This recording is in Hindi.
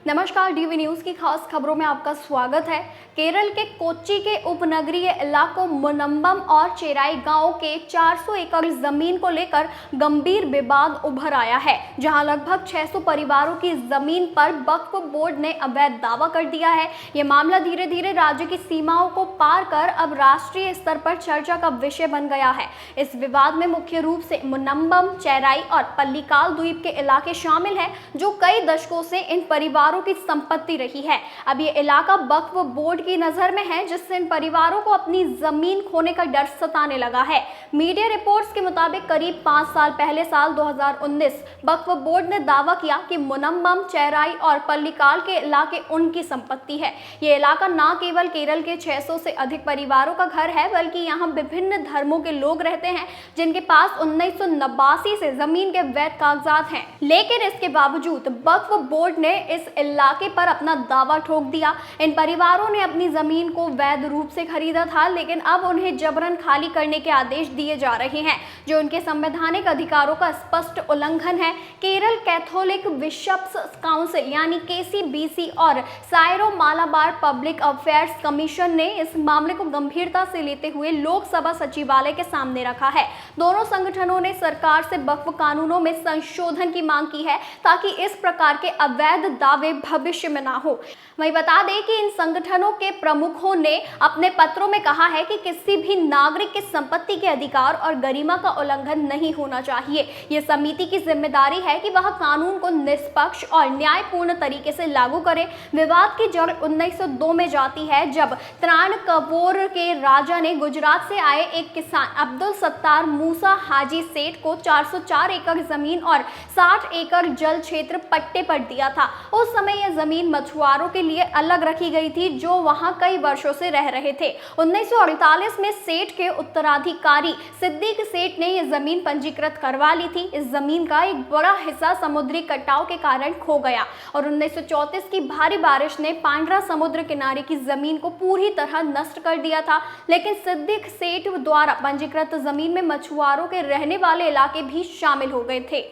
नमस्कार, डीवी न्यूज़ की खास खबरों में आपका स्वागत है। केरल के कोच्चि के उपनगरीय इलाकों मुनम्बम और चेराई गांव के 400 एकड़ जमीन को लेकर गंभीर विवाद उभर आया है, जहां लगभग 600 परिवारों की जमीन पर वक्फ बोर्ड ने अवैध दावा कर दिया है। ये मामला धीरे धीरे राज्य की सीमाओं को पार कर अब राष्ट्रीय स्तर पर चर्चा का विषय बन गया है। इस विवाद में मुख्य रूप से मुनम्बम, चेराई और पल्लिकाल द्वीप के इलाके शामिल हैं, जो कई दशकों से इन परिवारों की संपत्ति रही है। अब ये इलाका वक्फ बोर्ड की नजर में है, जिससे इन परिवारों को अपनी जमीन खोने का डर सताने लगा है। मीडिया रिपोर्ट्स के मुताबिक करीब 5 साल पहले साल 2019 वक्फ बोर्ड ने दावा किया कि मुनम्बम, चेराई और पल्लिकाल के इलाके उनकी संपत्ति है। ये इलाका न केवल केरल के 600 से अधिक परिवारों का घर है, बल्कि यहाँ विभिन्न धर्मों के लोग रहते हैं, जिनके पास 1989 से जमीन के वैध कागजात हैं। लेकिन इसके बावजूद वक्फ बोर्ड ने इस इलाके पर अपना दावा ठोक दिया। इन परिवारों ने अपनी जमीन को वैध रूप से खरीदा था, लेकिन अब उन्हें जबरन खाली करने के आदेश दिए जा रहे हैं, जो उनके संवैधानिक अधिकारों का स्पष्ट उल्लंघन है। केरल कैथोलिक बिशप्स काउंसिल यानी केसीबीसी और Syro Malabar public affairs commission ने इस मामले को गंभीरता से लेते हुए लोकसभा सचिवालय के सामने रखा है। दोनों संगठनों ने सरकार से वक्फ कानूनों में संशोधन की मांग की है, ताकि इस प्रकार के अवैध दावे भविष्य में ना हो। वहीं बता दें कि इन संगठनों के प्रमुखों ने अपने पत्रों में कहा है कि किसी भी नागरिक की संपत्ति के अधिकार और गरिमा का उल्लंघन नहीं होना चाहिए। ये समिति की जिम्मेदारी है कि वह कानून को निष्पक्ष और न्यायपूर्ण तरीके से लागू करे। विवाद की जड़ 1902 में जाती है, जब त्रावणकोर के राजा ने गुजरात से आए एक किसान अब्दुल सत्तार मूसा हाजी सेठ को 404 एकड़ जमीन और 60 एकड़ जल क्षेत्र पट्टे पर दिया था। उस समय यह जमीन मछुआरों के लिए अलग रखी गई थी, जो वहां कई वर्षों से रह रहे थे। 1948 में सेठ के उत्तराधिकारी सिद्दीक सेठ ने यह जमीन पंजीकृत करवा ली थी। इस जमीन का एक बड़ा हिस्सा समुद्री कटाव के कारण खो गया और 1934 की भारी बारिश ने पांड्रा समुद्र किनारे की जमीन को पूरी तरह नष्ट कर दिया था। लेकिन सिद्दीक सेठ द्वारा पंजीकृत जमीन में मछुआरों के रहने वाले इलाके भी शामिल हो गए थे।